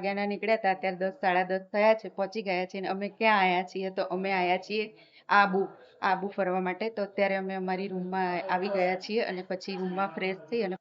વાગ્યાના નીકળ્યા હતા, અત્યારે 10 સાડા 10 થયા છે, પહોંચી ગયા છે. અને અમે ક્યાં આવ્યા છીએ? તો અમે આવ્યા છીએ આબુ. આબુ ફરવા માટે. તો અત્યારે અમે અમારી રૂમમાં આવી ગયા છીએ અને પછી રૂમમાં ફ્રેશ થઈ અને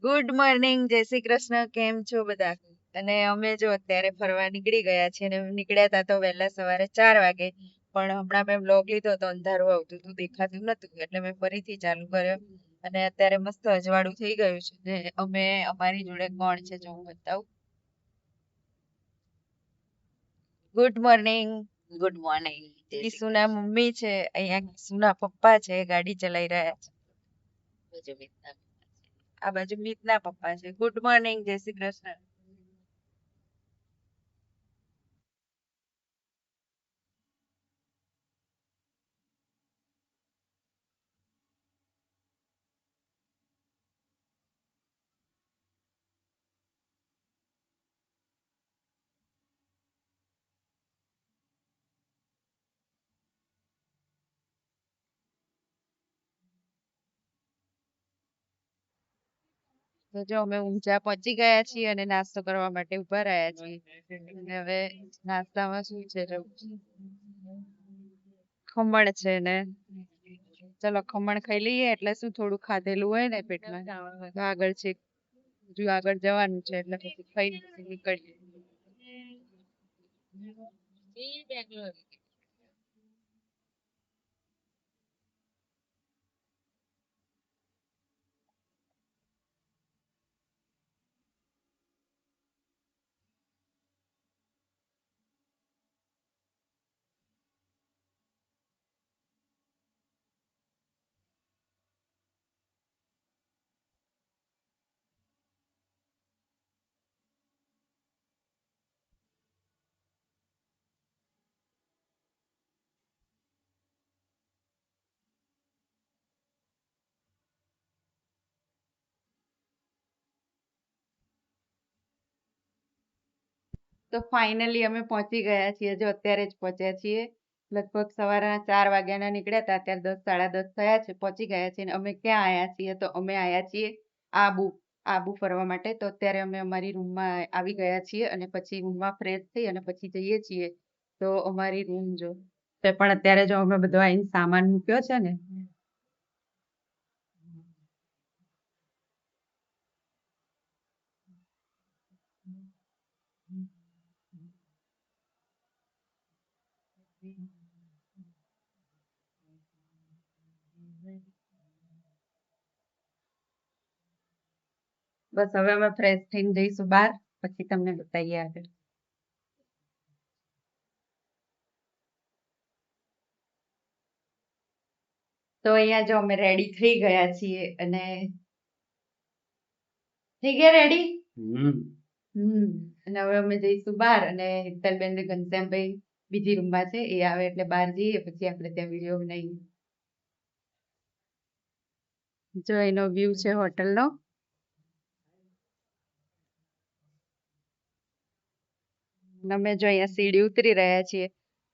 ગુડ મોર્નિંગ, જય શ્રી કૃષ્ણ. કેમ છો બધા? અને અમે જો અત્યારે ફરવા નીકળી ગયા છીએ અને નીકળ્યા હતા તો વહેલા સવારે 4 વાગે, પણ હમણાં મેં બ્લોગ લીધો તો અંધારું આવતું હતું, દેખાતું નતું, એટલે મેં ફરીથી ચાલુ કર્યો. અને અત્યારે મસ્ત અજવાળું થઈ ગયું છે. ને અમે અમારી જોડે કોણ છે જો હું બતાવું. Good morning. Good morning. કિશુના મમ્મી છે, અહીંયા કિશુના પપ્પા છે, ગાડી ચલાવી રહ્યા છે. આ બાજુ મિતના પપ્પા છે. ગુડ મોર્નિંગ, જય શ્રી કૃષ્ણ. તો જો અમે ઊંઝા પહોંચી ગયા છીએ અને નાસ્તો કરવા માટે ઉભા રહ્યા છીએ. અને હવે નાસ્તામાં શું છે? ખમણ છે ને ચલો ખમણ ખાઈ લઈએ, એટલે શું થોડું ખાધેલું હોય ને પેટમાં તો આગળ છે, હજુ આગળ જવાનું છે, એટલે પછી ખાઈ નીકળીએ. તો ફાઇનલી અમે પહોંચી ગયા છીએ, જો અત્યારે જ પહોંચ્યા છીએ. લગભગ સવારના 4 વાગ્યાના નીકળ્યા હતા, અત્યારે 10 સાડા 10 થયા છે, પહોંચી ગયા છે. અને અમે ક્યાં આવ્યા છીએ? તો અમે આવ્યા છીએ આબુ. આબુ ફરવા માટે. તો અત્યારે અમે અમારી રૂમમાં આવી ગયા છીએ અને પછી રૂમમાં ફ્રેશ થઈ અને પછી જઈએ છીએ. તો અમારી રૂમ જો તે પણ અત્યારે જો અમે બધો આવીને સામાન મૂક્યો છે ને, બસ હવે અમે ફ્રેશ થઈને જઈશું બહાર, પછી તમને બતાવીએ આગળ. તો અહીંયા જો અમે રેડી થઈ ગયા છીએ અને થઈ ગયા રેડી. અને હવે અમે જઈશું બહાર અને હિતલબેન ને ઘનશ્યામભાઈ બીજી રૂમમાં છે, એ આવે એટલે બહાર જઈએ, પછી આપણે ત્યાં વિડીયો બનાવીએ. જો એનો વ્યૂ છે હોટલનો. અમે જો અહીંયા સીડી ઉતરી રહ્યા છીએ.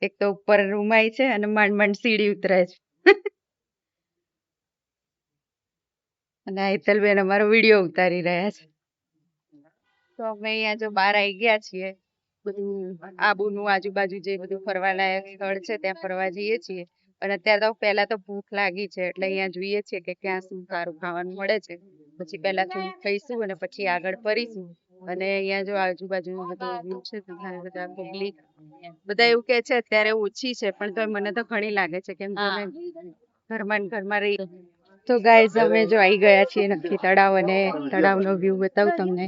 એક તો ઉપર રૂમ આવી છે અને માંડ માંડ સીડી ઉતરે છે. અને આ હિતલબેન અમારો વિડીયો ઉતારી રહ્યા છે. તો અમે અહીંયા જો બહાર આવી ગયા છીએ, બધું આબુનું આજુબાજુ જે બધું ફરવાલાયક સ્થળ છે ત્યાં ફરવા જઈએ છીએ. અને અત્યારે તો પહેલા તો ભૂખ લાગી છે, એટલે અહીંયા જોઈએ છીએ કે ક્યાં શું સારું ખાવાનું મળે છે. પછી પહેલા થોડું ખાઈશું અને પછી આગળ ફરીશું. અને અહીંયા જો આજુબાજુમાં બધું વ્યૂ છે, તો ઘણા બધા પબ્લિક બધા એવું કે છે અત્યારે ઓછી છે, પણ તો મને તો ઘણી લાગે છે, કેમ કે અમે ઘરમાં ને ઘરમાં રહી. તો ગાઈઝ અમે જો આવી ગયા છીએ નખી તળાવ અને તળાવનો વ્યૂ બતાવું તમને.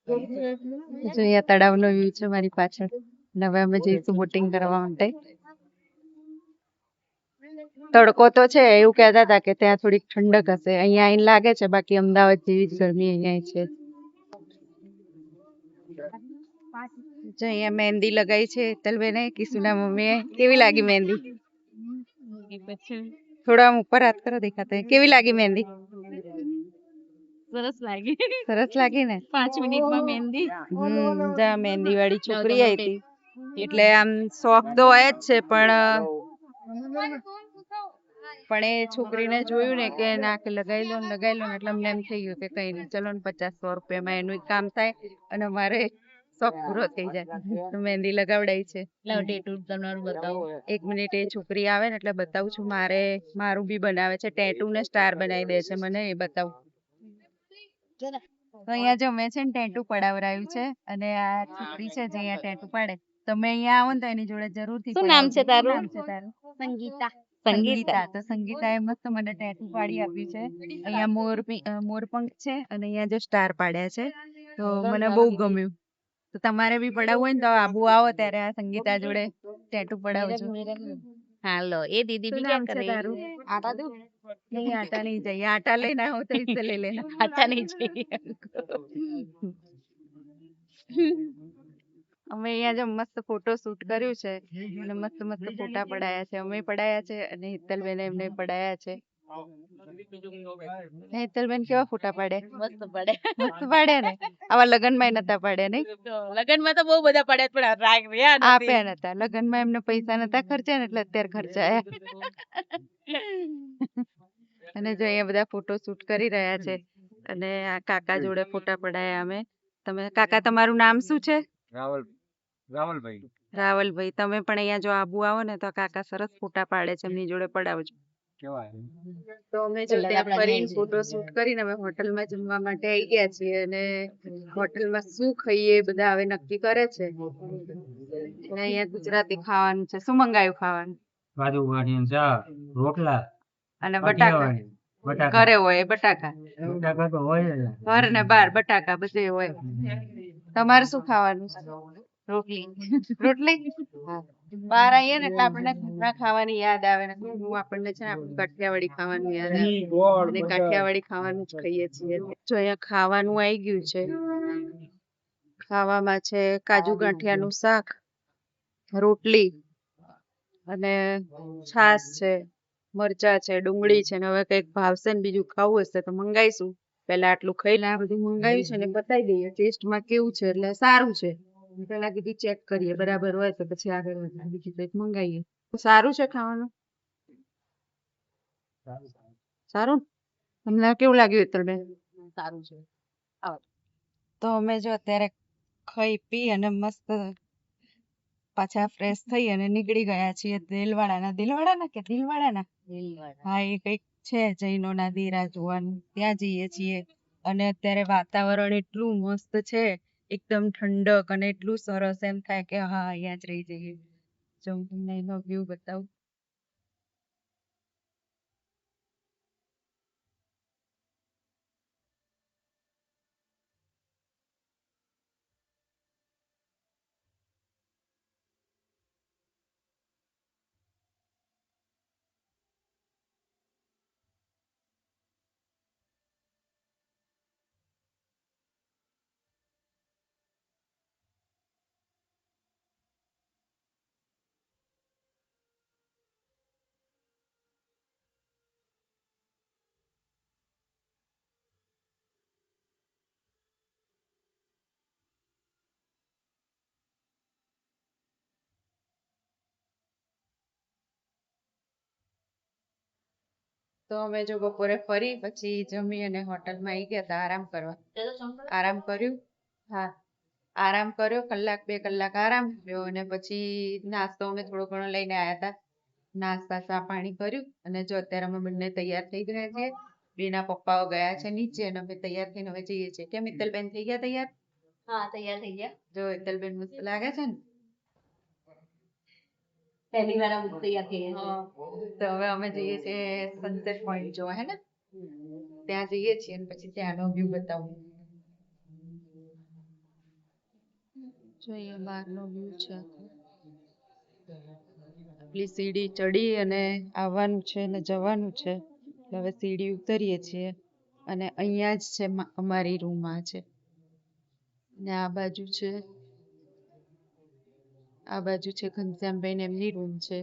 જો અહીંયા તળાવનો વ્યૂ છે મારી પાછળ. અને હવે અમે જઈશું બોટિંગ કરવા માટે. તડકો તો છે, એવું કહેતા હતા કે ત્યાં થોડીક ઠંડક હશે. અહીંયા આઈને લાગે છે, બાકી અમદાવાદ જેવી જ ગરમી અહીંયા છે. જો અહીંયા મહેંદી લગાઈ છે હેતલબેને, કિશુના મમ્મીએ. કેવી લાગી મહેંદી? થોડા આમ ઉપર હાથ કરો, દેખાતો હોય. કેવી લાગી મહેંદી? સરસ લાગી. સરસ લાગી ને? 5 મિનિટમાં મહેંદી. જા મહેંદી વાળી છોકરી આવી હતી, એટલે આમ શોખ તો હોય જ છે, પણ એ છોકરીને જોયું ને કે ના કે લગાવી લો ને એટલે અમને એમ થઈ ગયું કે કઈ નહીં, ચલો ને 50-100 રૂપિયામાં એનું કામ થાય અને અમારે શોખ પૂરો થઈ જાય. તો મહેંદી લગાવડાઈ છે. લાવ ટેટુ તમારું બતાવો. 1 મિનિટ, એ છોકરી આવે ને એટલે બતાવું છું. મારું બી બનાવે છે ટેટુ ને સ્ટાર બનાવી દે છે મને, એ બતાવું. તો અહીંયા જો મેં છે ને ટેટુ પડાવરાયું છે, અને આ છોકરી છે જે અહીંયા ટેટુ પાડે. તમે અહીંયા આવો ને તો એની જોડે જરૂરથી શું નામ છે તારું? નામ છે તારું? સંગીતા. સંગીતા. તો સંગીતાએ મસ્ત મને ટેટુ પાડી આપ્યું છે. અહીંયા મોરપંખ છે અને અહીંયા જો સ્ટાર પાડ્યા છે, તો મને બહુ ગમ્યું. તો તમારે બી પડાવવું હોય ને તો આબુ આવો ત્યારે આ સંગીતા જોડે ટેટુ પડાવજો. હાલો, એ દીદી શું भी નામ क्या છે कर रही તારું? है? आटा दूं? नहीं आटा नहीं चाहिए, आटा लेना हो तो इससे ले लेना. आटा नहीं चाहिए हमको. અમે અહીંયા જો મસ્ત ફોટો શૂટ કર્યું છે અને મસ્ત મસ્ત ફોટા પડાયા છે. અમે પડાયા છે અને હેતલબેન એમને પડાયા છે. હેતલબેન કેવા ફોટા પાડે? મસ્ત પડે. મસ્ત પાડ્યા ને? આવા લગનમાં નતા પાડ્યા નહીં? લગનમાં તો બહુ બધા પડ્યા પણ રાગ રહ્યા નથી. આપ્યા નતા લગનમાં, એમને પૈસા નતા ખર્ચ્યા ને એટલે અત્યારે ખર્ચાયા. અને જો અહીંયા બધા ફોટો શૂટ કરી રહ્યા છે અને આ કાકા જોડે ફોટા પડાયા અમે. તમે કાકા, તમારું નામ શું છે? રાવલભાઈ. રાવલભાઈ. તમે પણ અહીંયા જો આબુ આવો ને તો કાકા સરસ ફોટા પાડે છે, એમની જોડે પડાવજો. તો અમે જો ત્યાં ફરીને ફોટો શૂટ કરીને અમે હોટલમાં જમવા માટે આવી ગયા છીએ, અને હોટલમાં શું ખાઈએ એ બધા હવે નક્કી કરે છે. અને અહીંયા ગુજરાતી ખાવાનું છે. શું મંગાવ્યું ખાવાનું? કાજુ ગાંઠિયા, ચા, રોટલા અને બટાકા. ઘરે હોય બટાકા, બટાકા તો હોય જ. ઘર ને બાર બટાકા બધે હોય. તમારે શું ખાવાનું છે? રોટલી. રોટલી? બહાર આવીએ ને એટલે આપણને ઘરના ખાવાની યાદ આવે ને, આપણને છે ને આપણું કાઠિયાવાડી ખાવાનું યાદ આવે, અને કાઠિયાવાડી ખાવાનું જ ખાઈએ છીએ. જો અહીંયા ખાવાનું આવી ગયું છે. ખાવામાં છે કાજુ ગાંઠિયાનું શાક, રોટલી અને છાશ છે, મરચા છે, ડુંગળી છે, ને હવે કઈક ભાવશે ને બીજું ખાવું હશે તો મંગાઈશું. પેલા આટલું ખાઈ લે, આ બધું મંગાવ્યું છે ને બતાવી દઈએ ટેસ્ટમાં કેવું છે. એટલે સારું છે, પેલા કીધું ચેક કરીએ, બરાબર હોય તો પછી આગળ બીજું કંઈક મંગાવીએ. સારું છે ખાવાનું? સારું. તમને કેવું લાગ્યું હેતલબેન? સારું છે. તો અમે જો અત્યારે ખાઈ પી અને મસ્ત પાછા ફ્રેશ થઈ અને નીકળી ગયા છીએ દિલવાડાના કે દિલવાડાના. હા, એ કઈક છે જૈનોના દેરા જોવાનું, ત્યાં જઈએ છીએ. અને અત્યારે વાતાવરણ એટલું મસ્ત છે, એકદમ ઠંડક અને એટલું સરસ, એમ થાય કે હા અહીંયા જ રહી જઈએ. જો હું તમને એનો વ્યૂ બતાવું. તો અમે જો બપોરે ફરી પછી જમી અને હોટલમાં આવી ગયા હતા આરામ કરવા. આરામ કર્યું. હા, આરામ કર્યો, 1-2 કલાક આરામ કર્યો, અને પછી નાસ્તો અમે થોડો ઘણો લઈને આવ્યા હતા. નાસ્તા ચા પાણી કર્યું, અને જો અત્યારે અમે બંને તૈયાર થઈ ગયા છીએ. બેના પપ્પાઓ ગયા છે નીચે અને અમે તૈયાર થઈને હવે જઈએ છીએ. કેમ હેતલબેન, થઈ ગયા તૈયાર? હા, તૈયાર થઈ ગયા. જો હેતલબેન મસ્ત લાગે છે ને. પહેલી વાર આમ તૈયાર થઈ ગયા. તો હવે અમે જઈએ છીએ સનસેટ પોઈન્ટ જોવા, હે ને? ત્યાં જઈએ છીએ અને પછી ત્યાંનો વ્યૂ બતાવું. જો અહીંયા બહારનો વ્યૂ છે આખો. પેલી સીડી ચડી અને આવવાનું છે અને જવાનું છે. એટલે હવે સીડી ઉતરીએ છીએ અને અહીંયા જ છે અમારી રૂમ આ છે. ને આ બાજુ છે ઘનશ્યામભાઈ ને એમની રૂમ છે.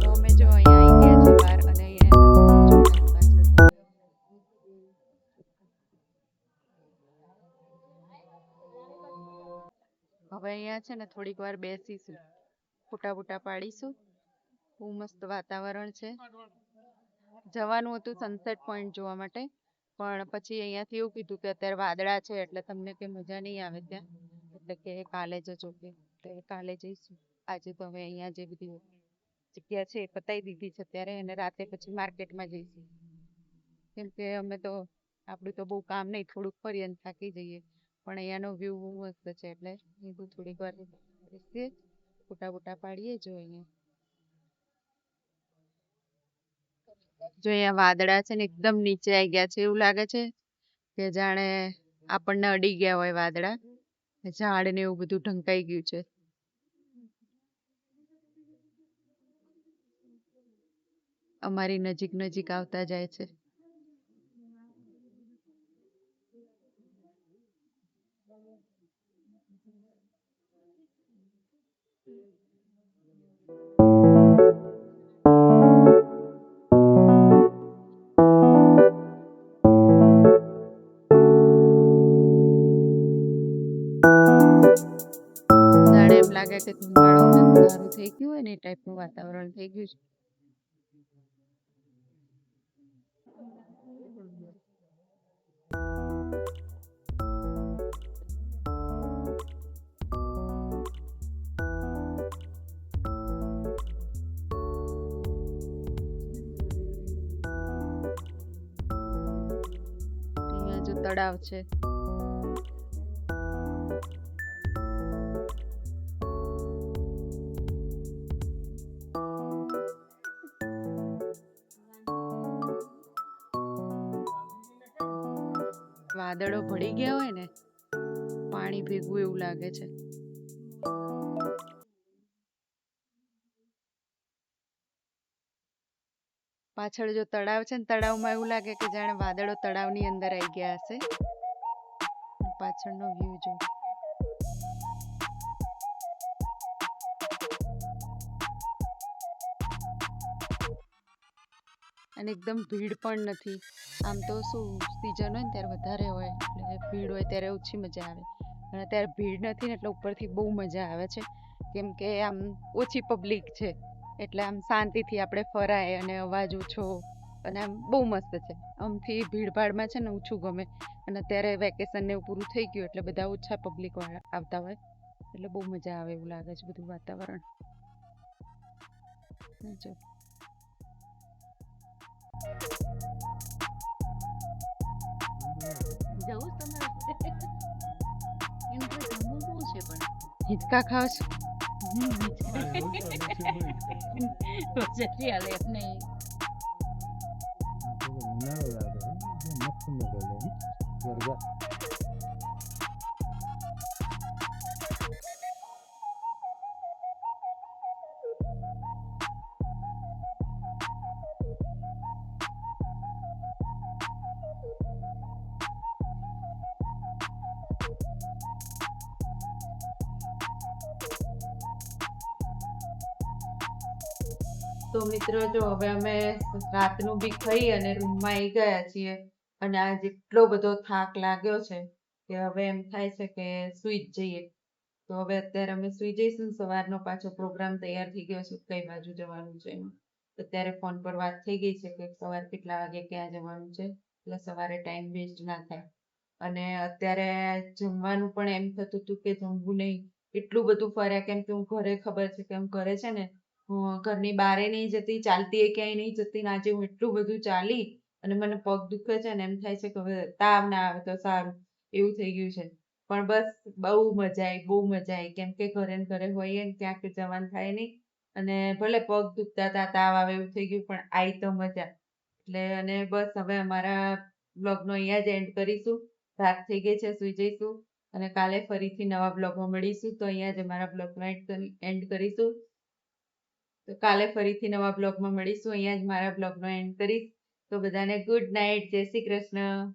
તો અમે જો અહીંયા આવી ગયા છીએ બહાર અને અહીંયા જો મારી પાછળ હવે અહીંયા છે ને થોડીક વાર બેસીશું, ફોટા બૂટા પાડીશું. બહુ મસ્ત વાતાવરણ છે. જવાનું હતું સનસેટ પોઈન્ટ જોવા માટે, પણ પછી અહીંયાથી એવું કીધું કે અત્યારે વાદળા છે એટલે તમને કે મજા નહીં આવે ત્યાં, એટલે કે કાલે જજો કે. એટલે કાલે જઈશું. આજે તો હવે અહીંયા જે બધી જગ્યા છે એ પતાવી દીધી છે અત્યારે, અને રાતે પછી માર્કેટમાં જઈશું. કેમ કે અમે તો આપણું તો બહુ કામ નહીં, થોડુંક ફરીએ અને થાકી જઈએ, પણ અહીંયાનો વ્યૂ બહુ મસ્ત છે એટલે કીધું થોડીક વાર બેસીએ, ફોટા બૂટા પાડીએ. જો અહીંયા વાદળા છે ને એકદમ નીચે આવી ગયા છે, એવું લાગે છે કે જાણે આપણને અડી ગયા હોય વાદળા. ઝાડ ને એવું બધું ઢંકાઈ ગયું છે. અમારી નજીક નજીક આવતા જાય છે. જાણે એમ લાગે કે ધુમાડો ને અંધારું થઈ ગયું હોય ને એ ટાઈપનું વાતાવરણ થઈ ગયું છે. અહીંયા જો તળાવ છે. વાદળો ભળી ગયા હોય ને પાણી ભેગું એવું લાગે છે. પાછળ જો તળાવ છે ને, તળાવમાં એવું લાગે કે જાણે વાદળો તળાવની અંદર આવી ગયા હશે. પાછળનો વ્યૂ જો. અને એકદમ ભીડ પણ નથી. આમ તો શું સિઝન હોય ને ત્યારે વધારે હોય, એટલે ભીડ હોય ત્યારે ઓછી મજા આવે, અને અત્યારે ભીડ નથી ને એટલે ઉપરથી બહુ મજા આવે છે. કેમ કે આમ ઓછી પબ્લિક છે એટલે આમ શાંતિથી આપણે ફરાય અને અવાજ ઓછો, અને આમ બહુ મસ્ત છે. આમથી ભીડભાડમાં છે ને ઓછું ગમે, અને અત્યારે વેકેશન ને એવું પૂરું થઈ ગયું એટલે બધા ઓછા પબ્લિક વાળા આવતા હોય એટલે બહુ મજા આવે એવું લાગે છે બધું વાતાવરણ. જો જવું તમારે એમ તો જમવું બહુ છે પણ હિંચકા ખાવ છો? જલ્દી હાલે એમ નહીં. તો મિત્રો જો હવે અમે રાતનું બી ખાઈ અને રૂમમાં આવી ગયા છીએ, અને આ જેટલો બધો થાક લાગ્યો છે કે હવે એમ થાય છે કે સુઈ જ જઈએ. તો હવે અત્યારે અમે સુઈ જઈશું. સવારનો પાછો પ્રોગ્રામ તૈયાર થઈ ગયો છે કઈ બાજુ જવાનું છે એનો. અત્યારે ફોન પર વાત થઈ ગઈ છે કે સવારે કેટલા વાગે ક્યાં જવાનું છે, એટલે સવારે ટાઈમ વેસ્ટ ના થાય. અને અત્યારે જમવાનું પણ એમ થતું હતું કે જમવું નહીં. એટલું બધું ફર્યા કેમ કે હું ઘરે ખબર છે કે હું ઘરે છે ને ઘરની બારે નહીં જતી, ચાલતી એ ક્યાંય નહીં જતી ને આજે હું એટલું બધું ચાલી અને મને પગ દુખે છે ને એમ થાય છે કે હવે તાવ ના આવે તો સારું, એવું થઈ ગયું છે. પણ બસ બહુ મજા આવી કેમ કે ઘરે ને ઘરે હોઈએ ને ક્યાંક જવાનું થાય નહીં. અને ભલે પગ દુખતા હતા, તાવ આવે એવું થઈ ગયું પણ આવી તો મજા. એટલે અને બસ હવે અમારા બ્લોગનો અહીંયા જ એન્ડ કરીશું. રાત થઈ ગઈ છે, સુઈ જઈશું અને કાલે ફરીથી નવા બ્લોગમાં મળીશું. તો અહીંયા જ અમારા બ્લોગનો એન્ડ કરીશું. તો કાલે ફરીથી નવા બ્લોગમાં મળીશું. અહીંયા જ મારા બ્લોગનો એન્ડ કરીશ. તો બધાને ગુડ નાઇટ, જય શ્રી કૃષ્ણ.